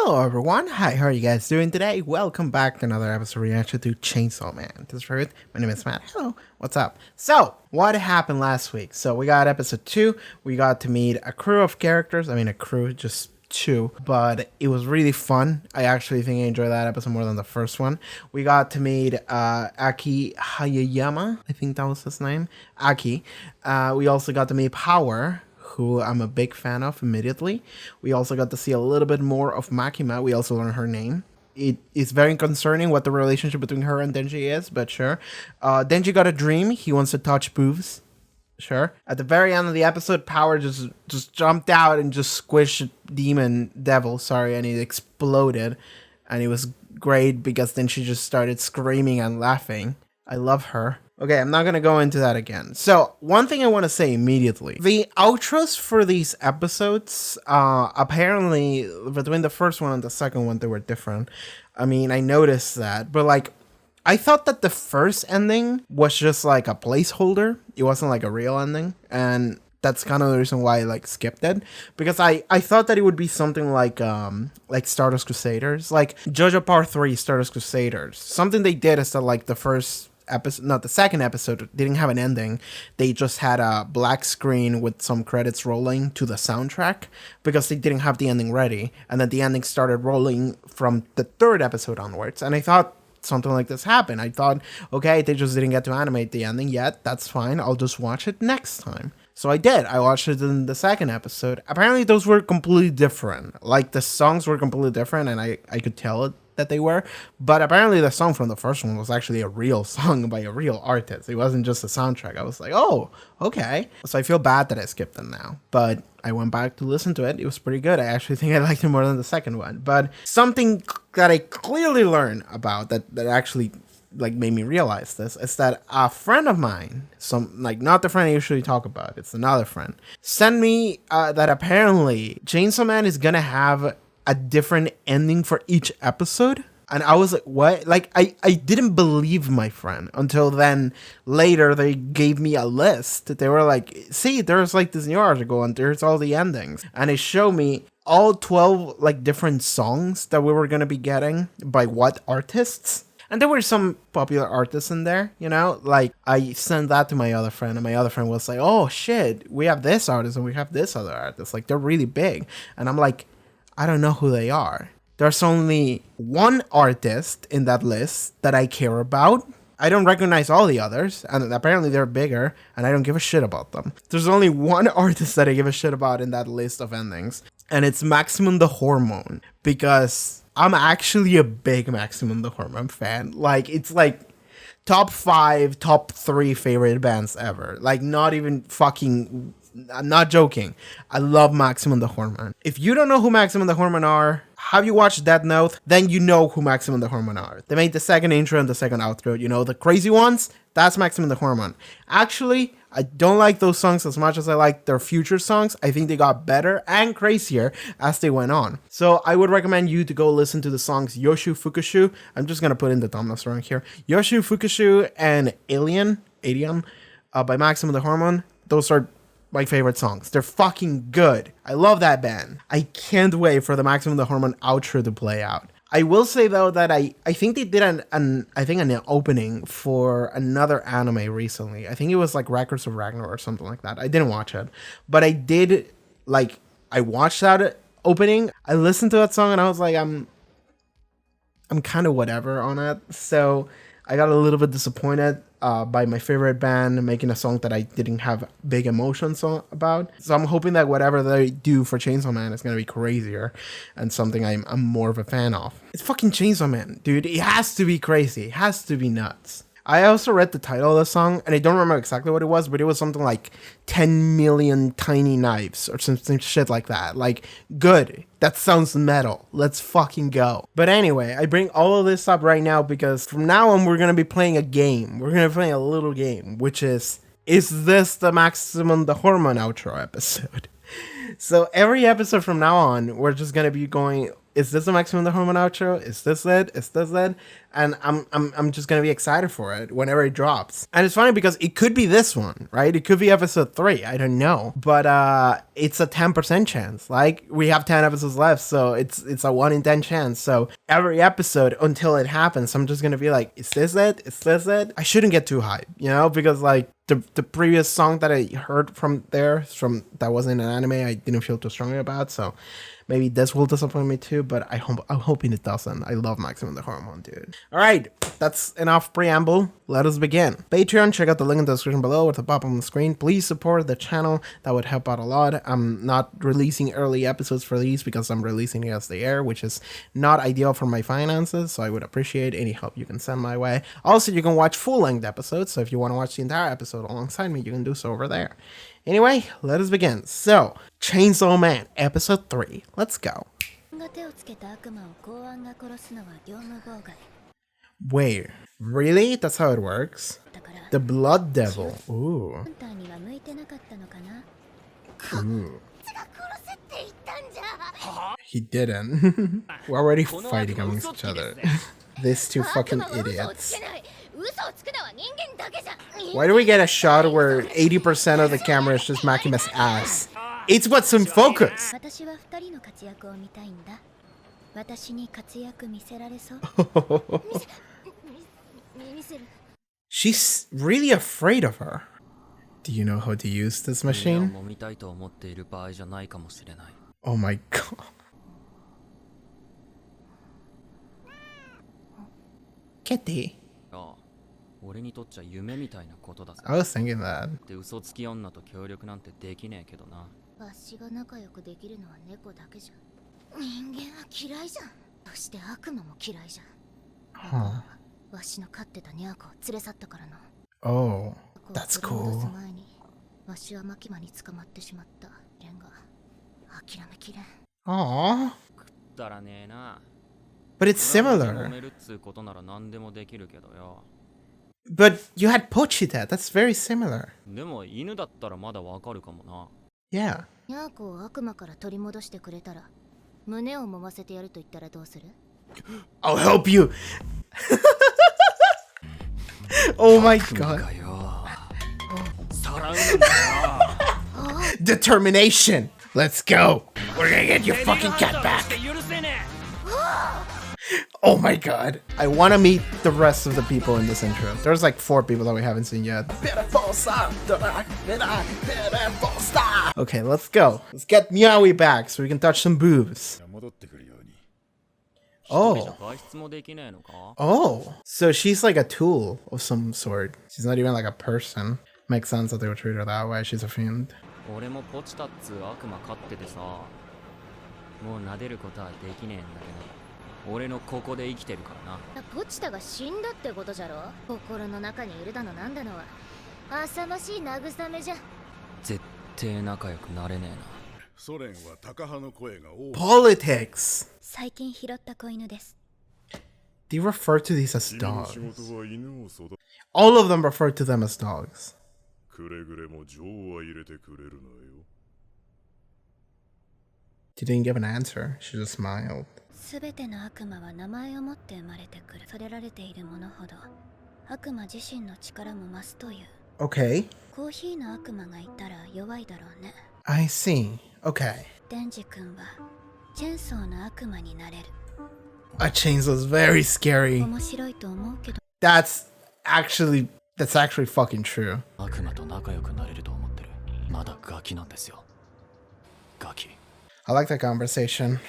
Hello everyone, hi, how are you guys doing today? Welcome back to another episode reaction to Chainsaw Man. This is Ruth, my name is Matt, hello, what's up? So, what happened last week? So we got episode 2, we got to meet a crew of characters, just 2, but it was really fun. I actually think I enjoyed that episode more than the first one. We got to meet Aki Hayayama, I think that was his name, Aki. We also got to meet Power, who I'm a big fan of immediately. We also got to see a little bit more of Makima. We also learned her name. It is very concerning what the relationship between her and Denji is, but sure. Denji got a dream. He wants to touch boobs. Sure. At the very end of the episode, Power just jumped out and just squished Devil, and it exploded. And it was great because then she just started screaming and laughing. I love her. Okay, I'm not going to go into that again. So, one thing I want to say immediately. The outros for these episodes, apparently, between the first one and the second one, they were different. I mean, I noticed that. But, I thought that the first ending was just, a placeholder. It wasn't, a real ending. And that's kind of the reason why I, skipped it. Because I thought that it would be something like Stardust Crusaders. Like, JoJo Part 3, Stardust Crusaders. Something they did is that, the first episode, not the second episode, didn't have an ending. They just had a black screen with some credits rolling to the soundtrack because they didn't have the ending ready, and then the ending started rolling from the third episode onwards. And I thought something like this happened. I thought, okay, they just didn't get to animate the ending yet, that's fine, I'll just watch it next time. So I did. I watched it in the second episode. Apparently those were completely different. The songs were completely different, and I could tell it that they were, but apparently the song from the first one was actually a real song by a real artist. It wasn't just a soundtrack. I was like, oh, okay. So I feel bad that I skipped it now, but I went back to listen to it. It was pretty good. I actually think I liked it more than the second one. But something that I clearly learned about that actually made me realize this is that a friend of mine, not the friend I usually talk about, it's another friend, sent me that apparently Chainsaw Man is gonna have a different ending for each episode. And I was like, what? I didn't believe my friend until then. Later, they gave me a list. They were like, see, there's this new article and there's all the endings. And it showed me all 12 different songs that we were going to be getting by what artists. And there were some popular artists in there, I sent that to my other friend, and my other friend was like, oh shit, we have this artist and we have this other artist. They're really big. And I'm like, I don't know who they are. There's only one artist in that list that I care about. I don't recognize all the others, and apparently they're bigger, and I don't give a shit about them. There's only one artist that I give a shit about in that list of endings, and it's Maximum the Hormone, because I'm actually a big Maximum the Hormone fan. It's top 5, top 3 favorite bands ever. Not even fucking... I'm not joking. I love Maximum the Hormone. If you don't know who Maximum the Hormone are, have you watched Death Note? Then you know who Maximum the Hormone are. They made the second intro and the second outro. The crazy ones? That's Maximum the Hormone. Actually, I don't like those songs as much as I like their future songs. I think they got better and crazier as they went on. So I would recommend you to go listen to the songs Yoshu Fukushu. I'm just going to put in the thumbnails around here. Yoshu Fukushu and Alien by Maximum the Hormone. Those are my favorite songs. They're fucking good. I love that band. I can't wait for the Maximum the Hormone outro to play out. I will say though that I think they did an opening for another anime recently. I think it was Records of Ragnarok or something like that. I didn't watch it, but I did I watched that opening. I listened to that song and I was like, I'm kind of whatever on it. So I got a little bit disappointed by my favorite band making a song that I didn't have big emotions about. So I'm hoping that whatever they do for Chainsaw Man is going to be crazier and something I'm more of a fan of. It's fucking Chainsaw Man, dude. It has to be crazy. It has to be nuts. I also read the title of the song, and I don't remember exactly what it was, but it was something like 10 million tiny knives or some shit like that. Good. That sounds metal. Let's fucking go. But anyway, I bring all of this up right now because from now on, we're going to be playing a game. We're going to be playing a little game, which is this the Maximum the Hormone outro episode? So every episode from now on, we're just gonna be going. Is this the Maximum the Hormone outro? Is this it? Is this it? And I'm just gonna be excited for it whenever it drops. And it's funny because it could be this one, right? It could be episode 3. I don't know, but it's a 10% chance. Like we have 10 episodes left, so it's a 1 in 10 chance. So every episode until it happens, I'm just gonna be like, is this it? Is this it? I shouldn't get too hyped, you know, because like the previous song that I heard from that wasn't an anime, I didn't feel too strongly about. So maybe this will disappoint me too, but I'm hoping it doesn't. I love Maximum the Hormone, dude. All right, that's enough preamble. Let us begin. Patreon, check out the link in the description below or at the bottom of the screen. Please support the channel. That would help out a lot. I'm not releasing early episodes for these because I'm releasing it as they air, which is not ideal for my finances, so I would appreciate any help you can send my way. Also, you can watch full-length episodes, so if you want to watch the entire episode alongside me, you can do so over there. Anyway, let us begin. So, Chainsaw Man, episode 3. Let's go. Wait, really? That's how it works? The Blood Devil. Ooh. Ooh. He didn't. We're already fighting amongst each other. These two fucking idiots. Why do we get a shot where 80% of the camera is just Makima's ass? It's what's in focus! She's really afraid of her. Do you know how to use this machine? Oh my god. Kitty. I was thinking that. Huh. Oh, that's cool. Aww. But it's similar. But you had Pochita, that's very similar. Yeah. I'll help you. Oh my god. Determination. Let's go. We're gonna get your fucking cat back. Oh my god. I want to meet the rest of the people in this intro. There's like 4 people that we haven't seen yet. Okay, let's go. Let's get Meowy back so we can touch some boobs. Oh. Oh. So she's like a tool of some sort. She's not even like a person. Makes sense that they would treat her that way. She's a fiend. Politics. They refer to these as dogs. All of them refer to them as dogs. She didn't give an answer. She just smiled. Okay. I see. Okay. A chainsaw is very scary. That's actually fucking true. I like that conversation.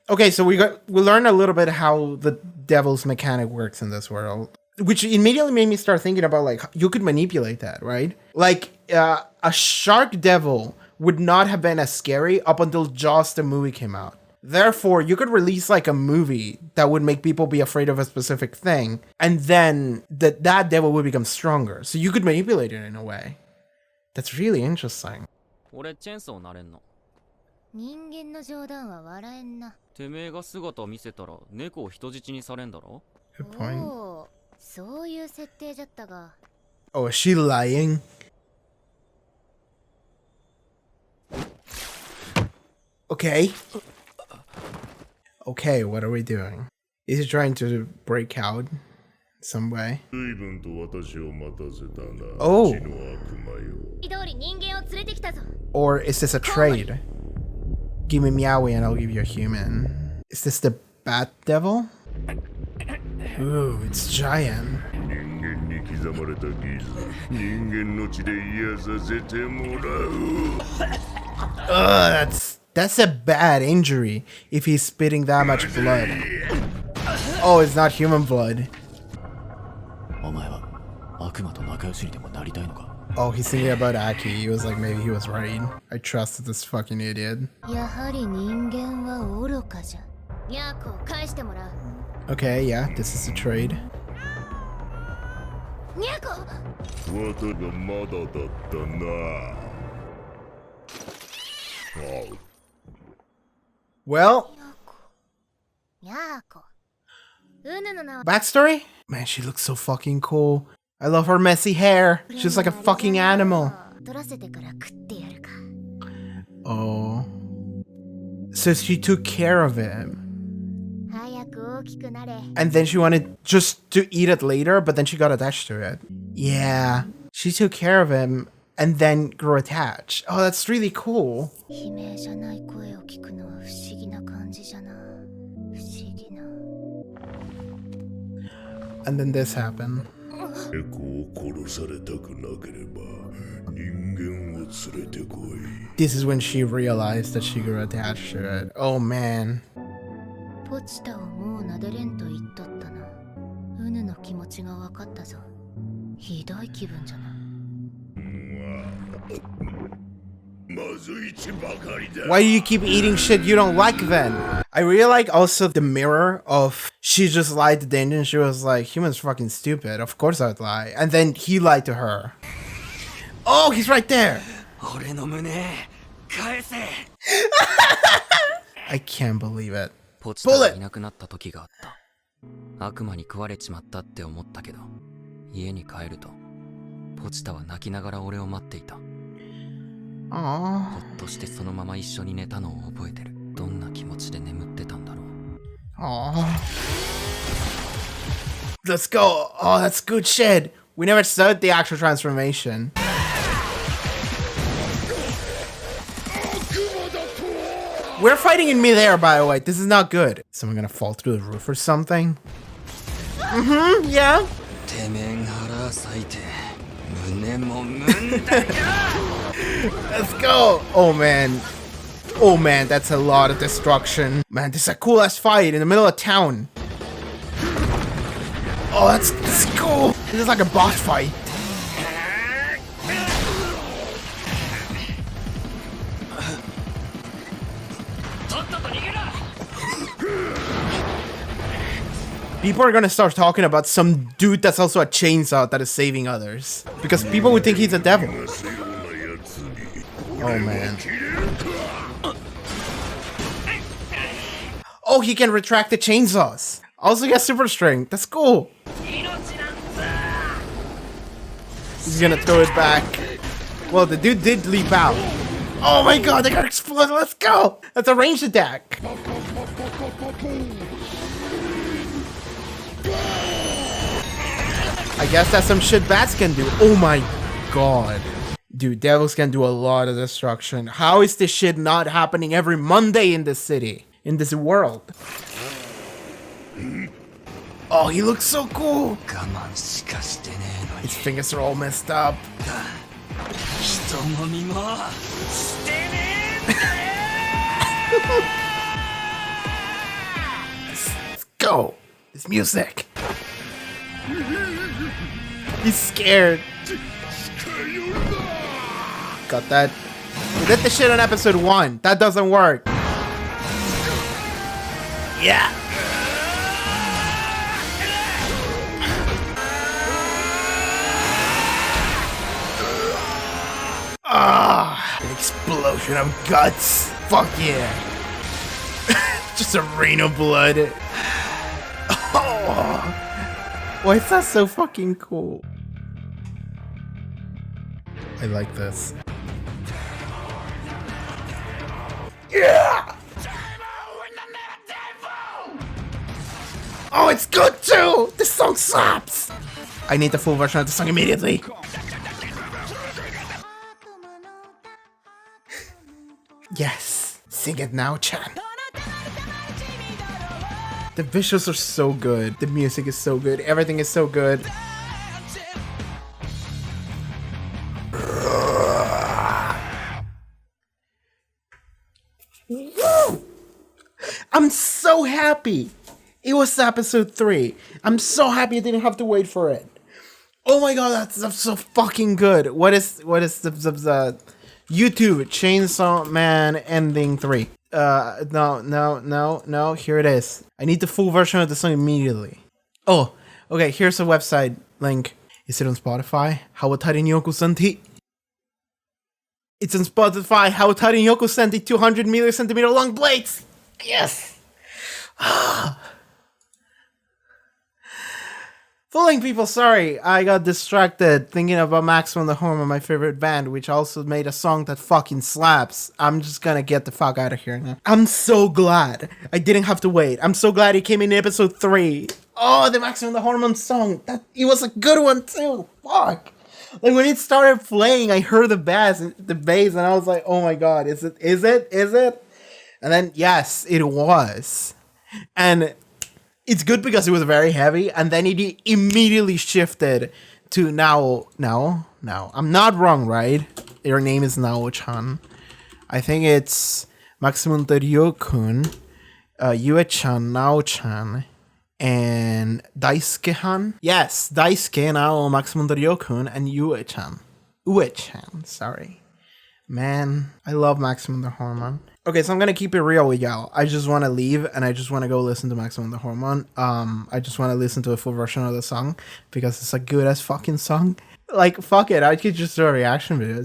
Okay, so we learned a little bit how the devil's mechanic works in this world, which immediately made me start thinking about like you could manipulate that, right? Like a shark devil would not have been as scary up until Jaws the movie came out. Therefore, you could release like a movie that would make people be afraid of a specific thing, and then that devil would become stronger. So you could manipulate it in a way. That's really interesting. Good point. Oh, is she lying? Okay. Okay, what are we doing? Is he trying to break out some way? Oh. Or is this a trade? Give me Meowy and I'll give you a human. Is this the Bat Devil? Ooh, it's giant. That's a bad injury if he's spitting that much blood. Oh, it's not human blood. Oh, he's thinking about Aki. He was like, maybe he was right. I trusted this fucking idiot. Okay, yeah, this is a trade. Well, backstory? Man, she looks so fucking cool. I love her messy hair. She's like a fucking animal. Oh. So she took care of him. And then she wanted just to eat it later, but then she got attached to it. Yeah. She took care of him and then grew attached. Oh, that's really cool. And then this happened. This is when she realized that she grew attached to it. Oh man. Why do you keep eating shit you don't like then? I really like also the mirror of she just lied to Denji and she was like, humans fucking stupid. Of course I would lie. And then he lied to her. Oh, he's right there. I can't believe it. Pull it. Aww. Let's go. Oh, that's good shit. We never saw the actual transformation. We're fighting in midair, by the way. This is not good. Someone gonna fall through the roof or something? Yeah. Let's go. Oh man. Oh man, that's a lot of destruction. Man, this is a cool ass fight in the middle of town. Oh, that's cool. This is like a boss fight. People are gonna start talking about some dude that's also a chainsaw that is saving others. Because people would think he's a devil. Oh man. Oh, he can retract the chainsaws. Also gets super strength. That's cool. He's gonna throw it back. Well, the dude did leap out. Oh my god, they got exploded. Let's go. That's a ranged attack. I guess that's some shit bats can do. Oh my god. Dude, devils can do a lot of destruction. How is this shit not happening every Monday in this city? In this world? Oh, he looks so cool. His fingers are all messed up. Let's go. This music. He's scared. Got that. We did the shit on episode 1. That doesn't work. Yeah. Ah, an explosion of guts. Fuck yeah. Just a rain of blood. Oh. Why is that so fucking cool? I like this. Yeah! Oh, it's good too! This song slaps! I need the full version of the song immediately. Yes! Sing it now, Chan. The visuals are so good. The music is so good. Everything is so good. I'm so happy it was episode 3. I'm so happy I didn't have to wait for it. Oh my god, that's so fucking good. What is the YouTube chainsawman ending 3? No, here it is. I need the full version of the song immediately. Oh, okay, here's a website link. Is it on Spotify? Hawatari Senti. It's on Spotify. Hawatari Nyoko Senti 200 millicentimeter long blades. Yes. Fooling people, sorry. I got distracted thinking about Maximum the Hormone, my favorite band, which also made a song that fucking slaps. I'm just gonna get the fuck out of here now. I'm so glad I didn't have to wait. I'm so glad it came in episode 3. Oh, the Maximum the Hormone song. It was a good one too. Fuck. Like when it started playing, I heard the bass, and I was like, "Oh my god, is it?" And then yes, it was, and it's good because it was very heavy, and then it immediately shifted to now. I'm not wrong, right? Your name is Nao-chan. I think it's Maximum Ryo-kun, Yue-chan, Nao-chan, and Daisuke-han. Yes, Daisuke, Nao, Maximum Ryo-kun, and Yue-chan. Ue-chan, sorry. Man, I love Maximum the Hormone. Okay, so I'm gonna keep it real with y'all. I just want to leave and I just want to go listen to Maximum the Hormone. I just want to listen to a full version of the song because it's a good as fucking song. Like, fuck it, I could just do a reaction video.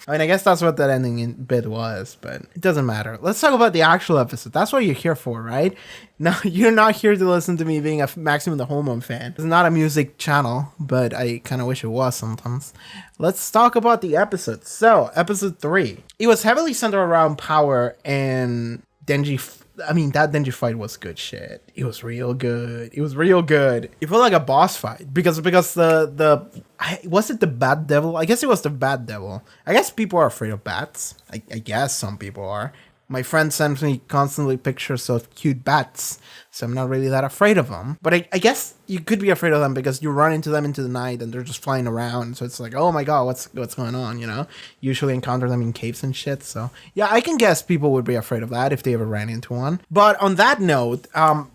I mean, I guess that's what that ending bit was, but it doesn't matter. Let's talk about the actual episode. That's what you're here for, right? No, you're not here to listen to me being a Maximum the Hormone fan. It's not a music channel, but I kind of wish it was sometimes. Let's talk about the episode. So, episode 3. It was heavily centered around Power and Denji. I mean, that Denji fight was good shit. It was real good. It felt like a boss fight because was it the Bat Devil? I guess it was the Bat Devil. I guess people are afraid of bats. I guess some people are. My friend sends me constantly pictures of cute bats, so I'm not really that afraid of them. But I guess you could be afraid of them because you run into them into the night and they're just flying around. So it's like, oh my god, what's going on, you know? Usually encounter them in caves and shit. So yeah, I can guess people would be afraid of that if they ever ran into one. But on that note,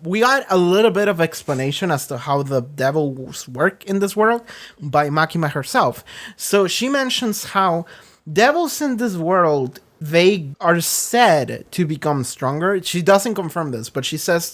we got a little bit of explanation as to how the devils work in this world by Makima herself. So she mentions how devils in this world, they are said to become stronger. She doesn't confirm this, but she says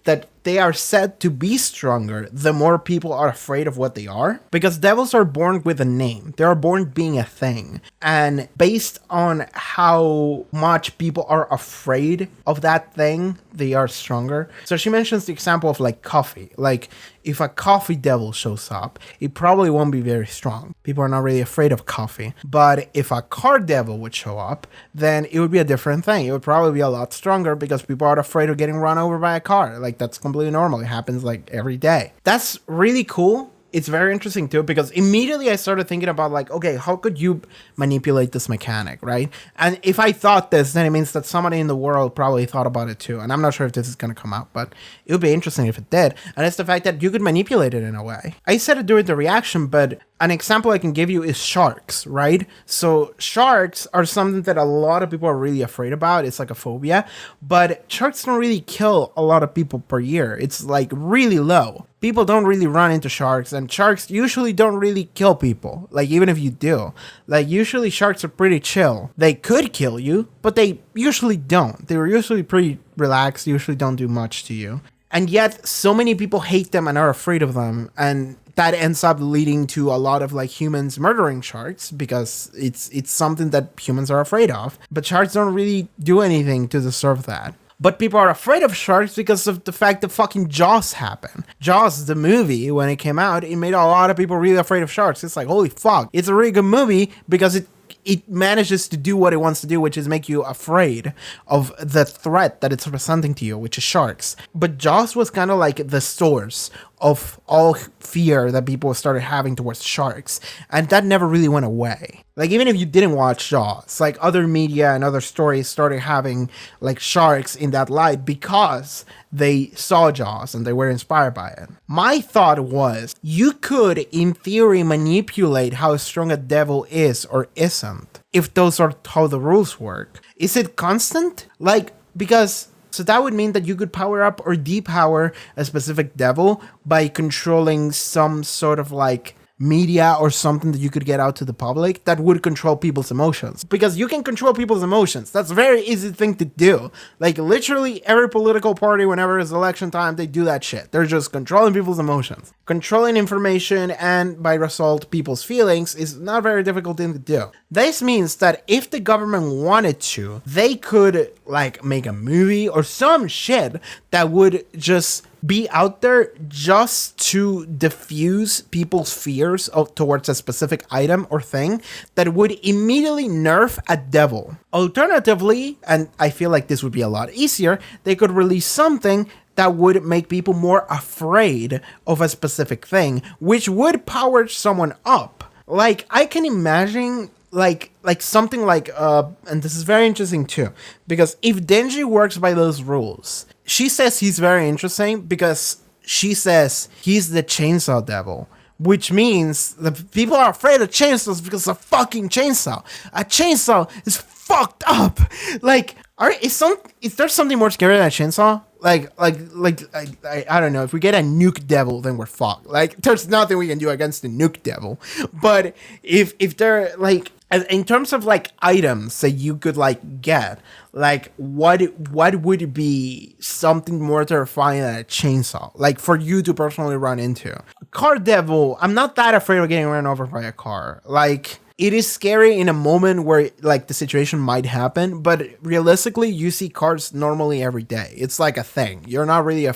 that they are said to be stronger the more people are afraid of what they are. Because devils are born with a name. They are born being a thing. And based on how much people are afraid of that thing, they are stronger. So she mentions the example of like coffee. Like if a coffee devil shows up, it probably won't be very strong. People are not really afraid of coffee. But if a car devil would show up, then it would be a different thing. It would probably be a lot stronger because people are afraid of getting run over by a car. Like that's completely normal. It happens like every day. That's really cool. It's very interesting too because immediately I started thinking about like, okay, how could you manipulate this mechanic, right? And if I thought this, then it means that somebody in the world probably thought about it too. And I'm not sure if this is going to come out, but it would be interesting if it did. And it's the fact that you could manipulate it in a way. I said it during the reaction, but an example I can give you is sharks, right? So sharks are something that a lot of people are really afraid about. It's like a phobia, but sharks don't really kill a lot of people per year. It's like really low. People don't really run into sharks, and sharks usually don't really kill people. Like even if you do, like usually sharks are pretty chill. They could kill you, but they usually don't. They're usually pretty relaxed, usually don't do much to you. And yet so many people hate them and are afraid of them, and that ends up leading to a lot of like humans murdering sharks because it's something that humans are afraid of. But sharks don't really do anything to deserve that. But people are afraid of sharks because of the fact that fucking Jaws happened. Jaws, the movie, when it came out, it made a lot of people really afraid of sharks. It's like, holy fuck. It's a really good movie because it manages to do what it wants to do, which is make you afraid of the threat that it's presenting to you, which is sharks. But Jaws was kind of like the source of all fear that people started having towards sharks, and that never really went away. Like, even if you didn't watch Jaws, like, other media and other stories started having like sharks in that light because they saw Jaws and they were inspired by it. My thought was, you could in theory manipulate how strong a devil is or isn't if those are how the rules work. Is it constant? Like, because so that would mean that you could power up or depower a specific devil by controlling some sort of like media or something that you could get out to the public that would control people's emotions. Because you can control people's emotions. That's a very easy thing to do. Like, literally every political party, whenever it's election time, they do that shit. They're just controlling people's emotions. Controlling information and, by result, people's feelings is not a very difficult thing to do. This means that if the government wanted to, they could, like, make a movie or some shit that would just be out there just to diffuse people's fears towards a specific item or thing that would immediately nerf a devil. Alternatively, and I feel like this would be a lot easier, they could release something that would make people more afraid of a specific thing, which would power someone up. Like, I can imagine like something like and this is very interesting too, because if Denji works by those rules, she says he's very interesting because she says he's the chainsaw devil, which means the people are afraid of chainsaws because of a fucking chainsaw. A chainsaw is fucked up. Like, is there something more scary than a chainsaw? I don't know. If we get a nuke devil, then we're fucked. Like, there's nothing we can do against the nuke devil. But if they're like, in terms of like items that you could like get, like what would be something more terrifying than a chainsaw? Like, for you to personally run into. Car devil, I'm not that afraid of getting run over by a car. Like, it is scary in a moment where like the situation might happen, but realistically, you see cars normally every day. It's like a thing. You're not really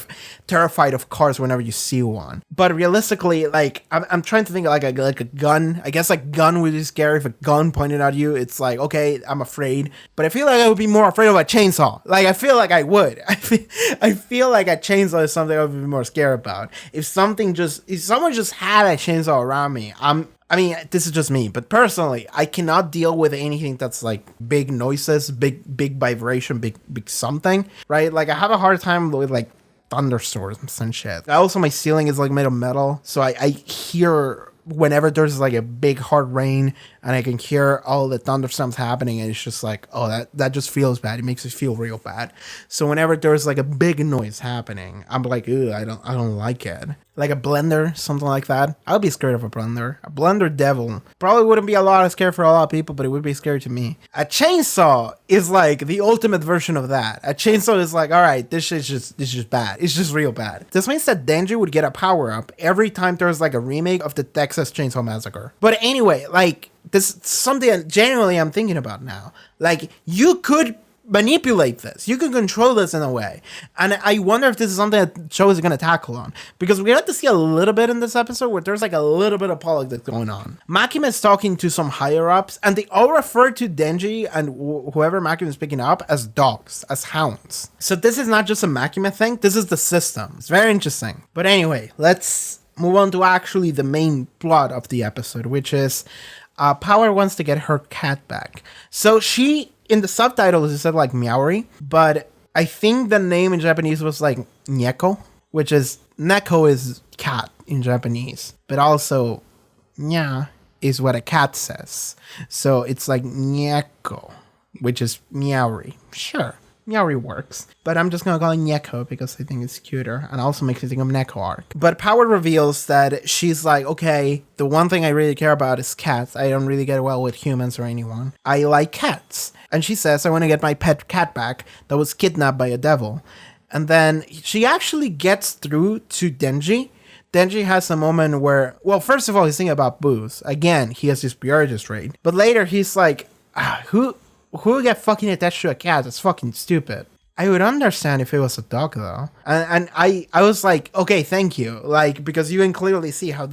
terrified of cars whenever you see one. But realistically, like I'm trying to think like a gun. I guess a gun would be scary. If a gun pointed at you, it's like, okay, I'm afraid. But I feel like I would be more afraid of a chainsaw. Like, I feel like I would. I feel like a chainsaw is something I would be more scared about. If someone just had a chainsaw around me, I mean, this is just me, but personally, I cannot deal with anything that's like big noises, big vibration, big something, right? Like, I have a hard time with like thunderstorms and shit. Also, my ceiling is like made of metal, so I hear whenever there's like a big hard rain and I can hear all the thunderstorms happening, and it's just like, oh, that just feels bad. It makes me feel real bad. So whenever there's like a big noise happening, I'm like, ooh, I don't like it. Like a blender, something like that. I would be scared of a blender. A blender devil probably wouldn't be a lot of scary for a lot of people, but it would be scary to me. A chainsaw is like the ultimate version of that. A chainsaw is like, all right, this is just bad. It's just real bad. This means that Denji would get a power up every time there's like a remake of the Texas Chainsaw Massacre. But anyway, like, this is something genuinely I'm thinking about now. Like, you could manipulate this. You can control this in a way. And I wonder if this is something that the show is going to tackle on. Because we got to see a little bit in this episode where there's like a little bit of politics going on. Makima is talking to some higher-ups, and they all refer to Denji and whoever Makima is picking up as dogs, as hounds. So this is not just a Makima thing. This is the system. It's very interesting. But anyway, let's move on to actually the main plot of the episode, which is Power wants to get her cat back. So she, in the subtitles, it said like Meowy, but I think the name in Japanese was like Neko, which is, Neko is cat in Japanese, but also nya is what a cat says. So it's like Neko, which is Meowy. Sure, Meowy works, but I'm just gonna call it Neko because I think it's cuter and also makes me think of Neko arc. But Power reveals that she's like, okay, the one thing I really care about is cats. I don't really get well with humans or anyone. I like cats. And she says, I want to get my pet cat back that was kidnapped by a devil. And then she actually gets through to Denji. Denji has a moment where, well, first of all, he's thinking about booze. Again, he has his priorities rate. But later he's like, who get fucking attached to a cat? That's fucking stupid. I would understand if it was a dog though. And I was like, okay, thank you. Like, because you can clearly see how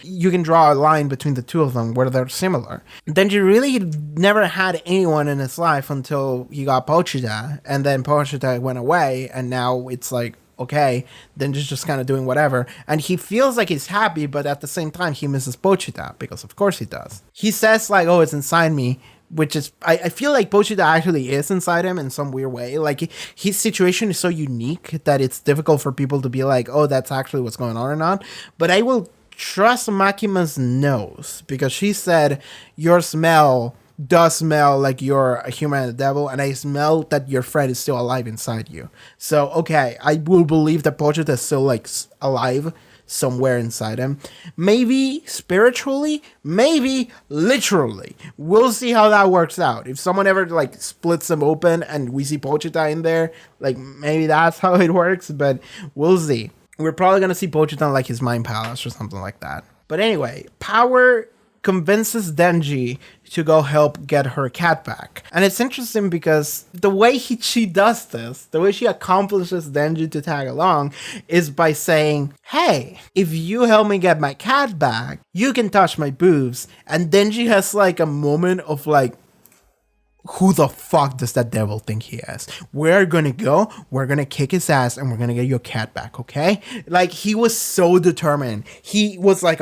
you can draw a line between the two of them where they're similar. Denji really never had anyone in his life until he got Pochita, and then Pochita went away, and now it's like, okay, Denji's just kind of doing whatever. And he feels like he's happy, but at the same time, he misses Pochita, because of course he does. He says like, oh, it's inside me, which is, I feel like Pochita actually is inside him in some weird way. Like, his situation is so unique that it's difficult for people to be like, oh, that's actually what's going on or not. But I will trust Makima's nose, because she said, your smell does smell like you're a human and a devil, and I smell that your friend is still alive inside you. So, okay, I will believe that Pochita is still, like, alive somewhere inside him. Maybe spiritually, maybe literally. We'll see how that works out. If someone ever like splits them open and we see Pochita in there, like maybe that's how it works, but we'll see. We're probably gonna see Pochita in like his mind palace or something like that. But anyway, Power convinces Denji to go help get her cat back. And it's interesting because the way she does this, the way she accomplishes Denji to tag along, is by saying, hey, if you help me get my cat back, you can touch my boobs. And Denji has like a moment of like, who the fuck does that devil think he is? We're gonna go, we're gonna kick his ass, and we're gonna get your cat back, okay? Like, he was so determined. He was like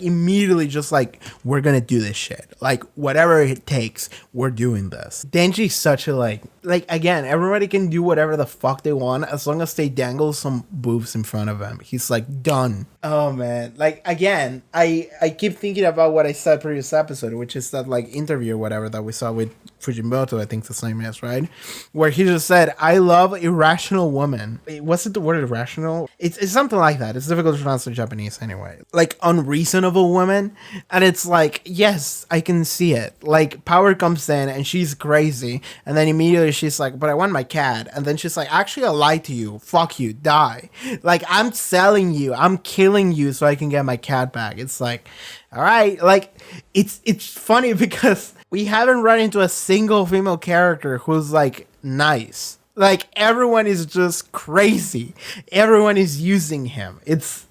immediately just like, we're gonna do this shit. Like, whatever it takes, we're doing this. Denji's such a like, again, everybody can do whatever the fuck they want as long as they dangle some boobs in front of him. He's like, done. Oh man, like, again, I keep thinking about what I said previous episode, which is that like interview or whatever that we saw with Fujimoto, I think the name is, right? Where he just said, I love irrational women. Was it the word irrational? It's something like that. It's difficult to translate Japanese anyway. Like, unreasonable women. And it's like, yes, I can see it. Like, Power comes in and she's crazy. And then immediately she's like, but I want my cat. And then she's like, actually, I lied to you. Fuck you. Die. Like, I'm selling you. I'm killing you so I can get my cat back. It's like, all right. Like, it's funny because we haven't run into a single female character who's like nice. Like, everyone is just crazy. Everyone is using him. It's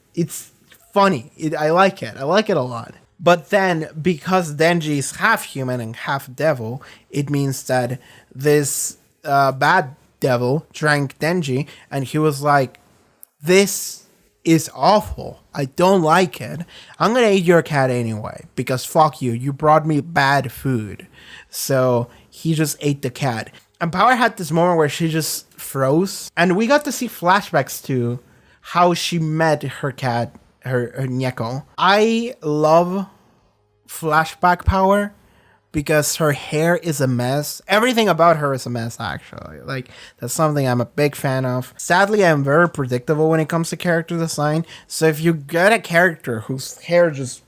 funny. I like it. I like it a lot. But then, because Denji is half human and half devil, it means that this bad devil drank Denji, and he was like, this is awful. I don't like it. I'm gonna eat your cat anyway, because fuck you. You brought me bad food. So he just ate the cat. And Power had this moment where she just froze. And we got to see flashbacks to how she met her cat, her Nyeko. I love flashback Power because her hair is a mess. Everything about her is a mess, actually. Like, that's something I'm a big fan of. Sadly, I'm very predictable when it comes to character design. So if you get a character whose hair just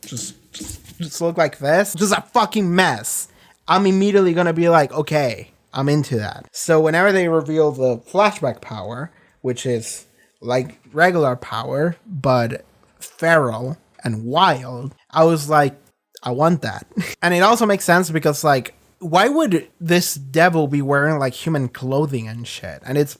look like this, just a fucking mess, I'm immediately gonna be like, okay, I'm into that. So whenever they reveal the flashback Power, which is like regular Power, but feral and wild, I was like, I want that. And it also makes sense because, like, why would this devil be wearing like human clothing and shit? And it's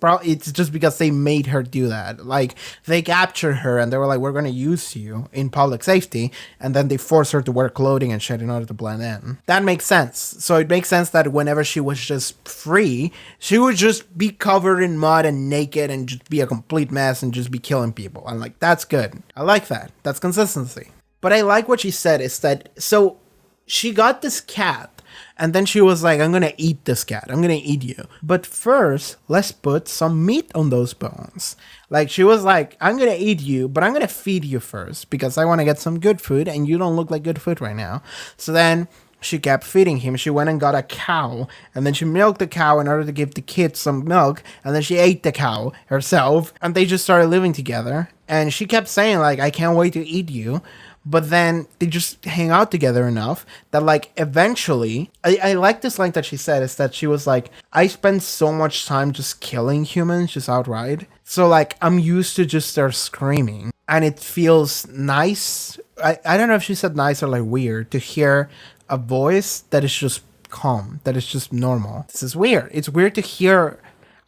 just because they made her do that. Like, they captured her and they were like, we're gonna use you in public safety, and then they forced her to wear clothing and shit in order to blend in. That makes sense. So it makes sense that whenever she was just free, she would just be covered in mud and naked and just be a complete mess and just be killing people. And like, that's good. I like that. That's consistency. But I like what she said is that, so she got this cat, and then she was like, I'm gonna eat this cat. I'm gonna eat you. But first, let's put some meat on those bones. Like, she was like, I'm gonna eat you, but I'm gonna feed you first because I want to get some good food, and you don't look like good food right now. So then she kept feeding him. She went and got a cow, and then she milked the cow in order to give the kid some milk, and then she ate the cow herself, and they just started living together. And she kept saying, like, I can't wait to eat you. But then they just hang out together enough that, like, eventually, I like this line that she said, is that she was like, I spend so much time just killing humans, just outright. So, like, I'm used to just their screaming. And it feels nice. I don't know if she said nice or, like, weird to hear a voice that is just calm, that is just normal. This is weird. It's weird to hear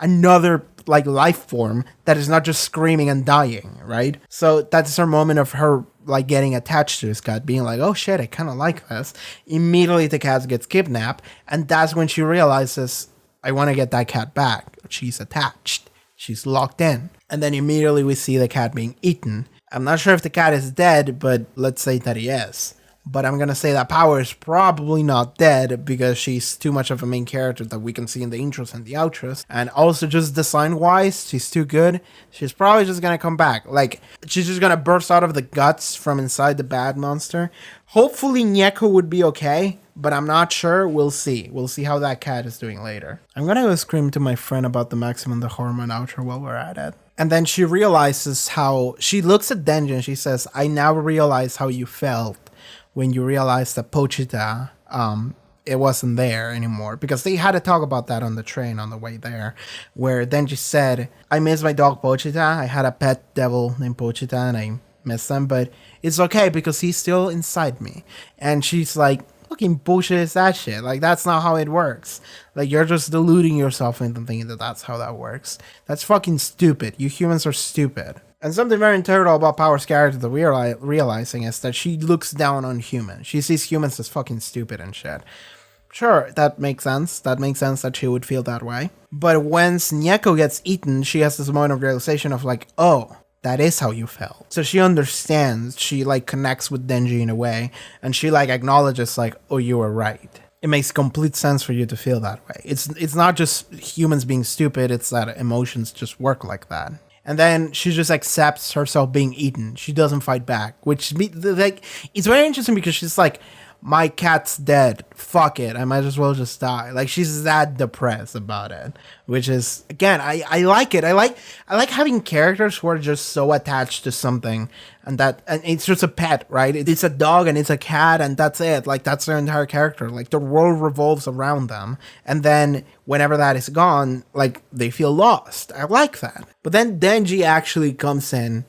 another like life form that is not just screaming and dying, right? So that's her moment of her like getting attached to this cat, being like, oh shit, I kind of like this. Immediately the cat gets kidnapped, and that's when she realizes, I want to get that cat back. She's attached. She's locked in. And then immediately we see the cat being eaten. I'm not sure if the cat is dead, but let's say that he is. But I'm going to say that Power is probably not dead because she's too much of a main character that we can see in the intros and the outros. And also just design-wise, she's too good. She's probably just going to come back. Like, she's just going to burst out of the guts from inside the bad monster. Hopefully Neko would be okay, but I'm not sure. We'll see. We'll see how that cat is doing later. I'm going to go scream to my friend about the Maximum the Hormone outro while we're at it. And then she realizes how... She looks at Denji and she says, I now realize how you felt when you realized that Pochita, it wasn't there anymore. Because they had to talk about that on the train on the way there, where Denji said, I miss my dog Pochita. I had a pet devil named Pochita and I miss him, but it's okay because he's still inside me. And she's like, fucking bullshit is that shit? Like, that's not how it works. Like, you're just deluding yourself into thinking that that's how that works. That's fucking stupid. You humans are stupid. And something very internal about Power's character that we are realizing is that she looks down on humans. She sees humans as fucking stupid and shit. Sure, that makes sense. That makes sense that she would feel that way. But once Neko gets eaten, she has this moment of realization of like, oh, that is how you felt. So she understands. She like connects with Denji in a way. And she like acknowledges like, oh, you were right. It makes complete sense for you to feel that way. It's not just humans being stupid. It's that emotions just work like that. And then she just accepts herself being eaten. She doesn't fight back, which like it's very interesting because she's like, my cat's dead. Fuck it. I might as well just die. Like, she's that depressed about it, which is, again, I like it. I like having characters who are just so attached to something and it's just a pet, right? It's a dog and it's a cat and that's it. Like, that's their entire character. Like, the world revolves around them. And then whenever that is gone, like, they feel lost. I like that. But then Denji actually comes in.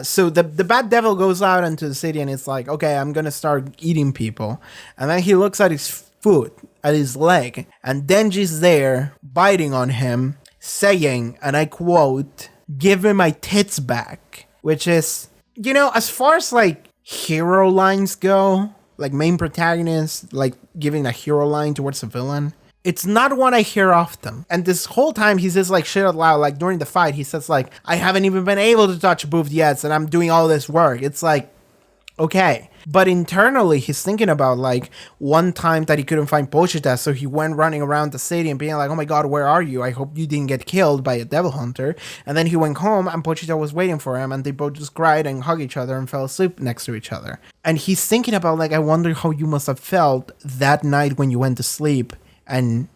So the bad devil goes out into the city and it's like, okay, I'm going to start eating people. And then he looks at his foot, at his leg, and Denji's there biting on him, saying, and I quote, give me my tits back, which is, you know, as far as like hero lines go, like main protagonist, like giving a hero line towards a villain, it's not one I hear often. And this whole time he says like shit out loud, like during the fight, he says like, I haven't even been able to touch boobs yet and I'm doing all this work. It's like, okay. But internally he's thinking about like one time that he couldn't find Pochita, so he went running around the city and being like, oh my god, where are you? I hope you didn't get killed by a devil hunter. And then he went home and Pochita was waiting for him and they both just cried and hugged each other and fell asleep next to each other. And he's thinking about like, I wonder how you must have felt that night when you went to sleep and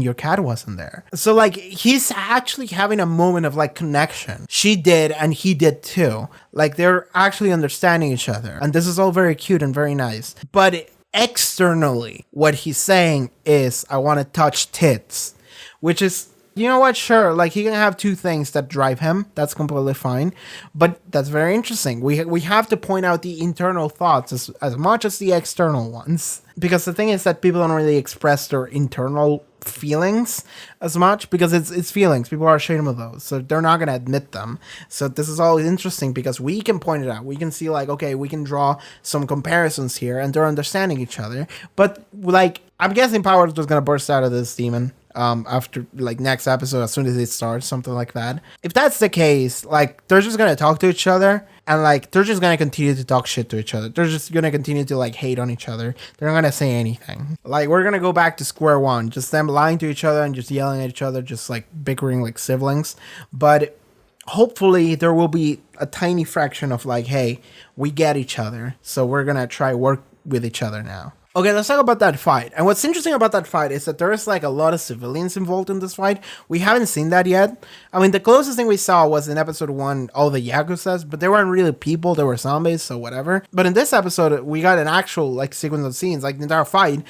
your cat wasn't there. So like he's actually having a moment of like connection. She did and he did too. Like they're actually understanding each other. And this is all very cute and very nice. But externally, what he's saying is, I want to touch tits, which is, you know what, sure, like he can have two things that drive him. That's completely fine. But that's very interesting. We have to point out the internal thoughts as much as the external ones. Because the thing is that people don't really express their internal feelings as much because it's feelings. People are ashamed of those. So they're not going to admit them. So this is always interesting because we can point it out. We can see like, okay, we can draw some comparisons here and they're understanding each other. But like, I'm guessing Power is just going to burst out of this demon. After like next episode, as soon as it starts, something like that. If that's the case, like they're just gonna talk to each other and like they're just gonna continue to talk shit to each other. They're just gonna continue to like hate on each other. They're not gonna say anything. Like we're gonna go back to square one, just them lying to each other and just yelling at each other, just like bickering like siblings. But hopefully there will be a tiny fraction of like, hey, we get each other, so we're gonna try work with each other now. Okay, let's talk about that fight. And what's interesting about that fight is that there is like a lot of civilians involved in this fight. We haven't seen that yet. I mean, the closest thing we saw was in episode 1, all the Yakuzas, but they weren't really people, they were zombies, so whatever. But in this episode, we got an actual like sequence of scenes, like the entire fight.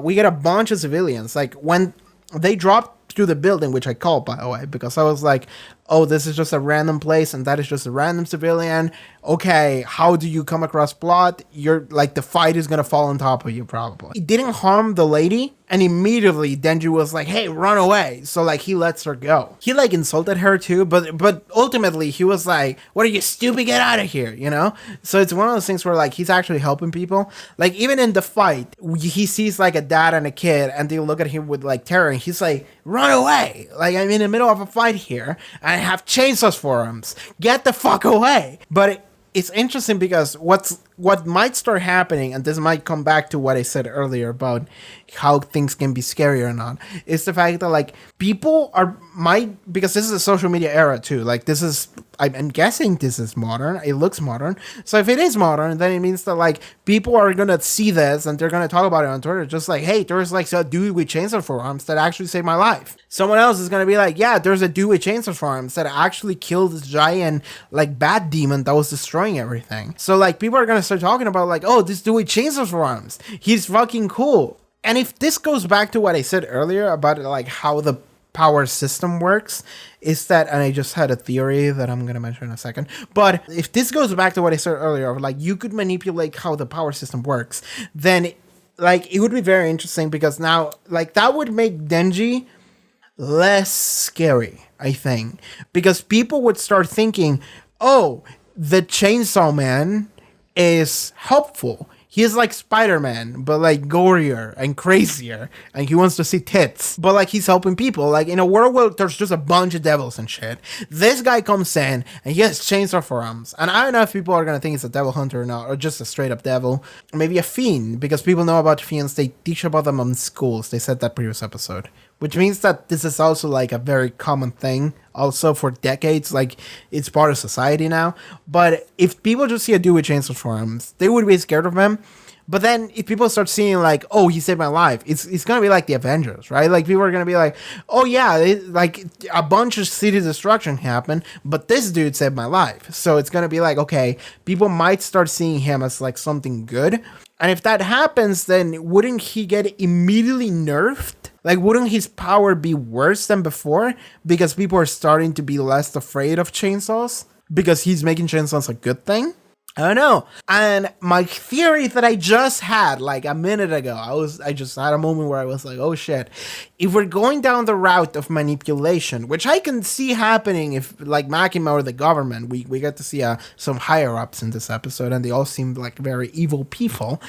We get a bunch of civilians. Like when they dropped through the building, which I called, by the way, because I was like, oh, this is just a random place and that is just a random civilian. Okay, how do you come across plot? You're like, the fight is gonna fall on top of you probably. He didn't harm the lady, and immediately Denji was like, hey, run away. So like he lets her go. He like insulted her too, but ultimately he was like, what are you, stupid? Get out of here, you know? So it's one of those things where like he's actually helping people. Like even in the fight, he sees like a dad and a kid and they look at him with like terror and he's like, run away. Like I'm in the middle of a fight here and I have chainsaws for arms. Get the fuck away. But it's interesting because what might start happening, and this might come back to what I said earlier about how things can be scary or not, is the fact that like people because this is a social media era too. Like this is, I'm guessing this is modern. It looks modern. So if it is modern, then it means that like people are gonna see this and they're gonna talk about it on Twitter. Just like, hey, there's like a dude with chainsaw forearms that actually saved my life. Someone else is gonna be like, yeah, there's a dude with chainsaw forearms that actually killed this giant like bat demon that was destroying everything. So like people are gonna start talking about like, oh, this dude with chainsaw forearms, he's fucking cool. And if this goes back to what I said earlier about like how the power system works, is that, and I just had a theory that I'm going to mention in a second, but if this goes back to what I said earlier, like you could manipulate how the power system works, then like it would be very interesting because now like that would make Denji less scary, I think, because people would start thinking, oh, the chainsaw man is helpful. He is like Spider-Man, but like gorier and crazier, and he wants to see tits. But like he's helping people. Like in a world where there's just a bunch of devils and shit, this guy comes in and he has chainsaw forearms. And I don't know if people are gonna think it's a devil hunter or not, or just a straight up devil, or maybe a fiend, because people know about fiends. They teach about them in schools. They said that previous episode, which means that this is also like a very common thing. Also for decades, like it's part of society now. But if people just see a dude with chainsaw forearms, they would be scared of him. But then if people start seeing like, oh, he saved my life, it's gonna be like the Avengers, right? Like people are gonna be like, oh yeah, like a bunch of city destruction happened, but this dude saved my life. So it's gonna be like, okay, people might start seeing him as like something good. And if that happens, then wouldn't he get immediately nerfed? Like, wouldn't his power be worse than before? Because people are starting to be less afraid of chainsaws? Because he's making chainsaws a good thing? I don't know. And my theory that I just had like a minute ago, I just had a moment where I was like, oh shit, if we're going down the route of manipulation, which I can see happening if like Makima or the government, we get to see some higher ups in this episode and they all seem like very evil people.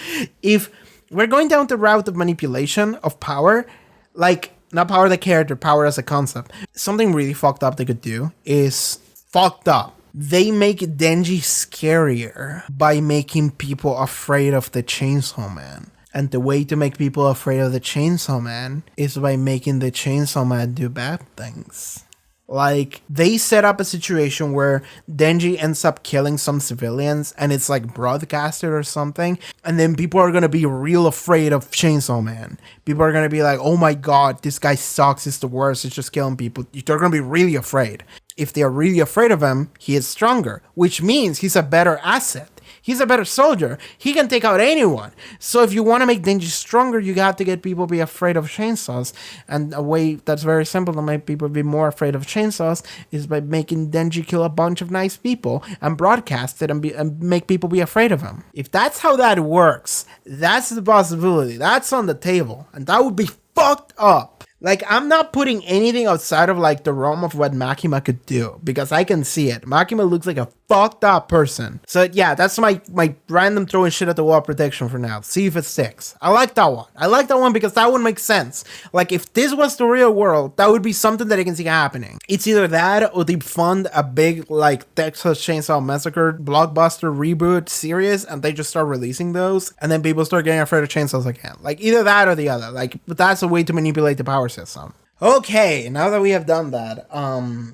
If we're going down the route of manipulation of power, like not power the character, power as a concept, something really fucked up they could do is fucked up. They make Denji scarier by making people afraid of the Chainsaw Man. And the way to make people afraid of the Chainsaw Man is by making the Chainsaw Man do bad things. Like, they set up a situation where Denji ends up killing some civilians and it's like broadcasted or something. And then people are going to be real afraid of Chainsaw Man. People are going to be like, oh my god, this guy sucks, he's the worst, he's just killing people. They're going to be really afraid. If they are really afraid of him, he is stronger, which means he's a better asset. He's a better soldier. He can take out anyone. So if you want to make Denji stronger, you have to get people to be afraid of chainsaws. And a way that's very simple to make people be more afraid of chainsaws is by making Denji kill a bunch of nice people and broadcast it and make people be afraid of him. If that's how that works, that's the possibility. That's on the table. And that would be fucked up. Like, I'm not putting anything outside of, like, the realm of what Makima could do, because I can see it. Makima looks like a fucked up person. So, yeah, that's my random throwing shit at the wall prediction for now. See if it sticks. I like that one. I like that one because that one makes sense. Like, if this was the real world, that would be something that I can see happening. It's either that or they fund a big, like, Texas Chainsaw Massacre blockbuster reboot series, and they just start releasing those, and then people start getting afraid of chainsaws again. Like, either that or the other. Like, but that's a way to manipulate the power system. Okay, now that we have done that,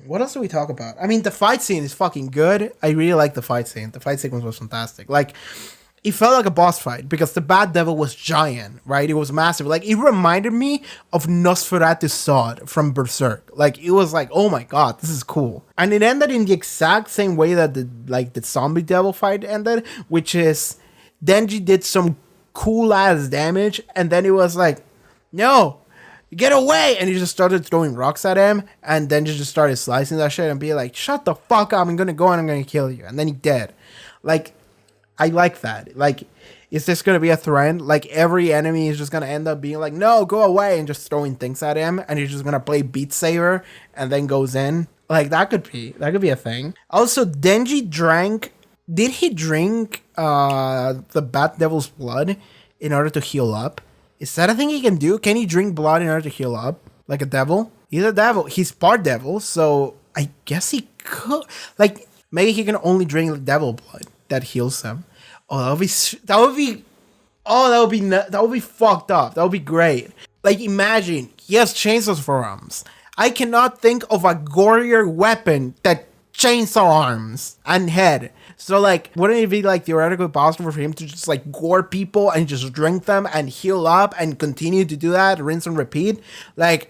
what else do we talk about? I mean, the fight scene is fucking good. I really like the fight scene. The fight sequence was fantastic. Like, it felt like a boss fight because the bad devil was giant, right? It was massive. Like, it reminded me of Nosferatu's sword from Berserk. Like, it was like, oh my god, this is cool. And it ended in the exact same way that the zombie devil fight ended, which is Denji did some cool ass damage, and then it was like, no, get away, and he just started throwing rocks at him, and then just started slicing that shit and be like, shut the fuck up, I'm gonna go and I'm gonna kill you, and then he did. Like, I like that. Like, is this gonna be a trend? Like, every enemy is just gonna end up being like, no, go away, and just throwing things at him, and he's just gonna play Beat Saber and then goes in. Like, that could be a thing. Also, Denji did he drink the Bat Devil's blood in order to heal up? Is that a thing he can do? Can he drink blood in order to heal up? Like a devil? He's a devil. He's part devil, so I guess he could. Like, maybe he can only drink the devil blood that heals him. Oh, that would be fucked up. That would be great. Like, imagine, he has chainsaws for arms. I cannot think of a gorier weapon that chainsaw arms and head. So, like, wouldn't it be, like, theoretically possible for him to just, like, gore people and just drink them and heal up and continue to do that, rinse and repeat? Like,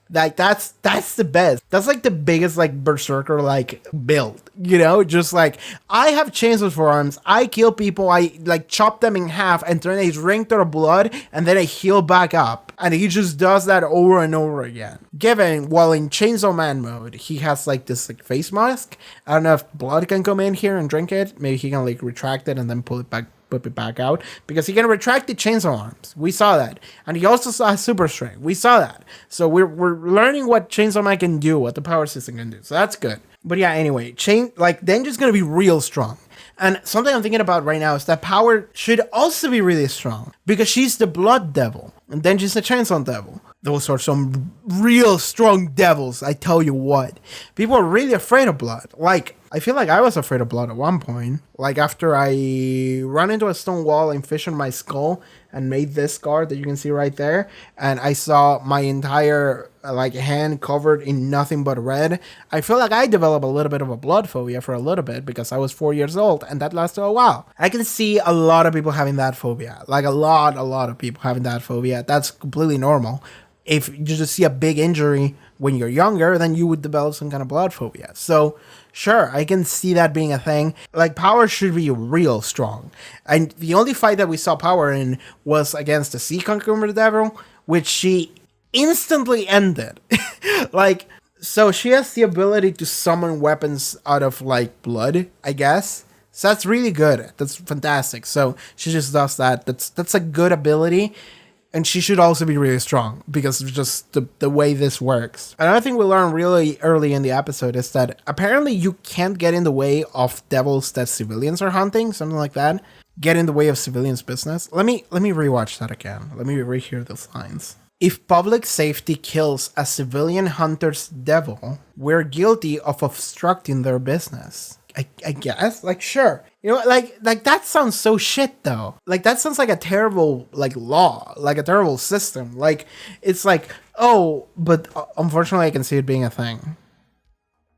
that's the best. That's, like, the biggest, like, berserker, like, build, you know? Just, like, I have chainsaws for arms, I kill people, I, like, chop them in half and turn a ring to the blood, and then I heal back up. And he just does that over and over again. Given, while in Chainsaw Man mode, he has, like, this, like, face mask. I don't know if blood can come in here and drink it. Maybe he can, like, retract it and then put it back out, because he can retract the chainsaw arms. We saw that. And he also saw super strength. We saw that. So we're learning what Chainsaw Man can do, what the power system can do. So that's good. But yeah, anyway, Denji's gonna be real strong. And something I'm thinking about right now is that Power should also be really strong, because she's the blood devil and Denji's the chainsaw devil. Those are some real strong devils, I tell you what. People are really afraid of blood. Like, I feel like I was afraid of blood at one point. Like, after I ran into a stone wall and fissioned my skull and made this scar that you can see right there, and I saw my entire, like, hand covered in nothing but red, I feel like I developed a little bit of a blood phobia for a little bit, because I was 4 years old, and that lasted a while. I can see a lot of people having that phobia. Like, a lot of people having that phobia. That's completely normal. If you just see a big injury when you're younger, then you would develop some kind of blood phobia. So, sure, I can see that being a thing. Like, Power should be real strong. And the only fight that we saw Power in was against the Sea Cucumber Devil, which she instantly ended. Like, so she has the ability to summon weapons out of, like, blood, I guess. So that's really good. That's fantastic. So she just does that. That's a good ability. And she should also be really strong, because of just the way this works. Another thing we learned really early in the episode is that apparently you can't get in the way of devils that civilians are hunting, something like that. Get in the way of civilians' business. Let me rewatch that again. Let me rehear those lines. If public safety kills a civilian hunter's devil, we're guilty of obstructing their business. I guess, like, sure. You know, like that sounds so shit, though. Like, that sounds like a terrible, like, law, like a terrible system. Like, it's like, oh, but unfortunately I can see it being a thing.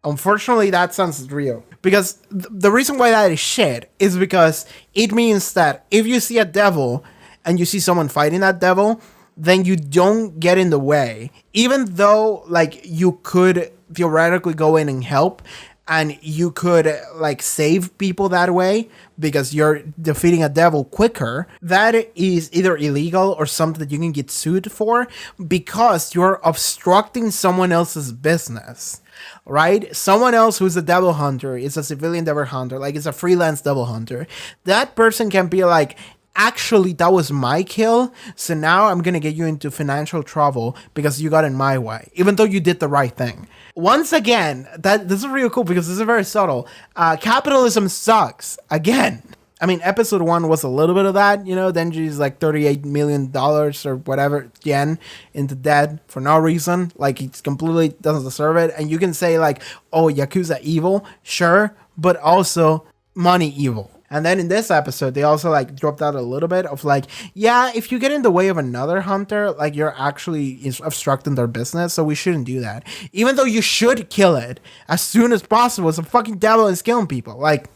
Unfortunately, that sounds real. Because the reason why that is shit is because it means that if you see a devil and you see someone fighting that devil, then you don't get in the way. Even though, like, you could theoretically go in and help, and you could, like, save people that way because you're defeating a devil quicker, that is either illegal or something that you can get sued for, because you're obstructing someone else's business, right? Someone else who's a devil hunter is a civilian devil hunter, like, it's a freelance devil hunter. That person can be like, actually, that was my kill, so now I'm gonna get you into financial trouble because you got in my way, even though you did the right thing. Once again, this is really cool because this is very subtle. Capitalism sucks. Again. I mean, episode 1 was a little bit of that, you know, Denji's like $38 million or whatever yen into debt for no reason. Like, he completely doesn't deserve it. And you can say, like, oh, Yakuza evil, sure, but also money evil. And then in this episode, they also, like, dropped out a little bit of, like, yeah, if you get in the way of another hunter, like, you're actually obstructing their business, so we shouldn't do that. Even though you should kill it as soon as possible. It's a fucking devil is killing people. Like,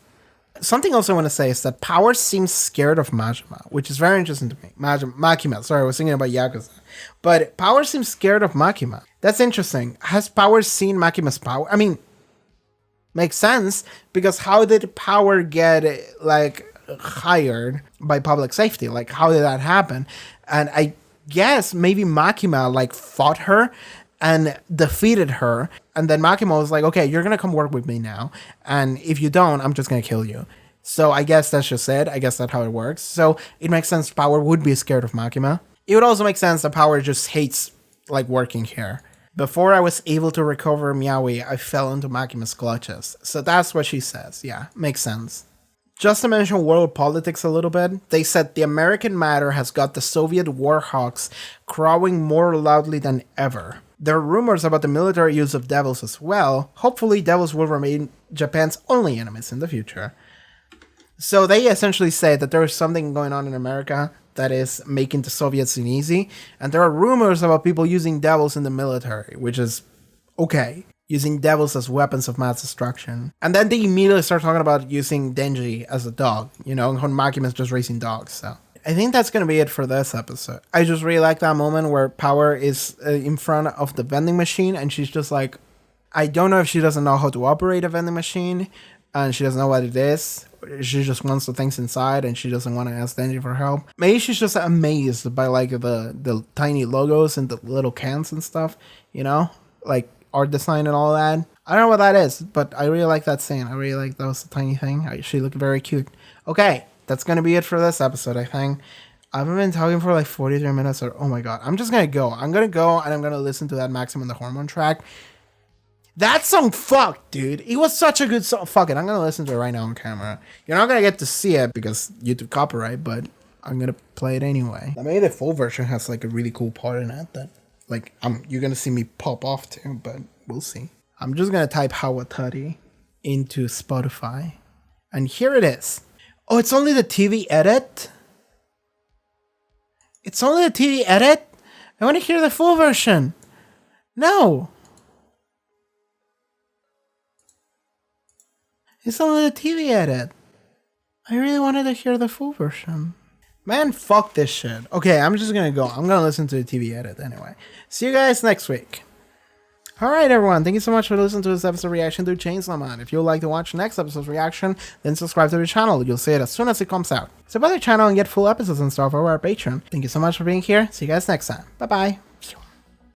something else I want to say is that Power seems scared of Majima, which is very interesting to me. Makima, sorry, I was thinking about Yakuza. But Power seems scared of Makima. That's interesting. Has Power seen Makima's power? I mean, makes sense, because how did Power get, like, hired by public safety? Like, how did that happen? And guess maybe Makima like fought her and defeated her. And then Makima was like, okay, you're going to come work with me now. And if you don't, I'm just going to kill you. So I guess that's just it. I guess that's how it works. So it makes sense Power would be scared of Makima. It would also make sense that Power just hates like working here. Before I was able to recover Meowy, I fell into Makima's clutches. So that's what she says. Yeah, makes sense. Just to mention world politics a little bit, they said the American matter has got the Soviet war hawks crowing more loudly than ever. There are rumors about the military use of devils as well. Hopefully devils will remain Japan's only enemies in the future. So they essentially say that there is something going on in America that is making the Soviets uneasy, and there are rumors about people using devils in the military, which is okay. Using devils as weapons of mass destruction. And then they immediately start talking about using Denji as a dog, you know, when Makima's just raising dogs, so. I think that's going to be it for this episode. I just really like that moment where Power is in front of the vending machine, and she's just like, I don't know if she doesn't know how to operate a vending machine, and she doesn't know what it is. She just wants the things inside, and she doesn't want to ask Denji for help. Maybe she's just amazed by like the tiny logos and the little cans and stuff, you know, like art design and all that. I don't know what that is, but I really like that scene. I really like that was a tiny thing. She looked very cute. Okay, that's gonna be it for this episode, I think. I've been talking for like 43 minutes, or oh my god. I'm just gonna go. I'm gonna go and I'm gonna listen to that Maximum the Hormone track. That song fucked, dude. It was such a good song. Fuck it, I'm gonna listen to it right now on camera. You're not gonna get to see it because YouTube copyright, but I'm gonna play it anyway. Maybe the full version has like a really cool part in it that like you're gonna see me pop off to, but we'll see. I'm just gonna type Hawatari into Spotify, and here it is. Oh, it's only the TV edit? It's only the TV edit? I want to hear the full version. No. It's only the TV edit. I really wanted to hear the full version. Man, fuck this shit. Okay, I'm just gonna go. I'm gonna listen to the TV edit anyway. See you guys next week. Alright everyone, thank you so much for listening to this episode reaction to Chainsawman. If you'd like to watch next episode's reaction, then subscribe to the channel. You'll see it as soon as it comes out. Subscribe to the channel and get full episodes and stuff over our Patreon. Thank you so much for being here. See you guys next time. Bye bye.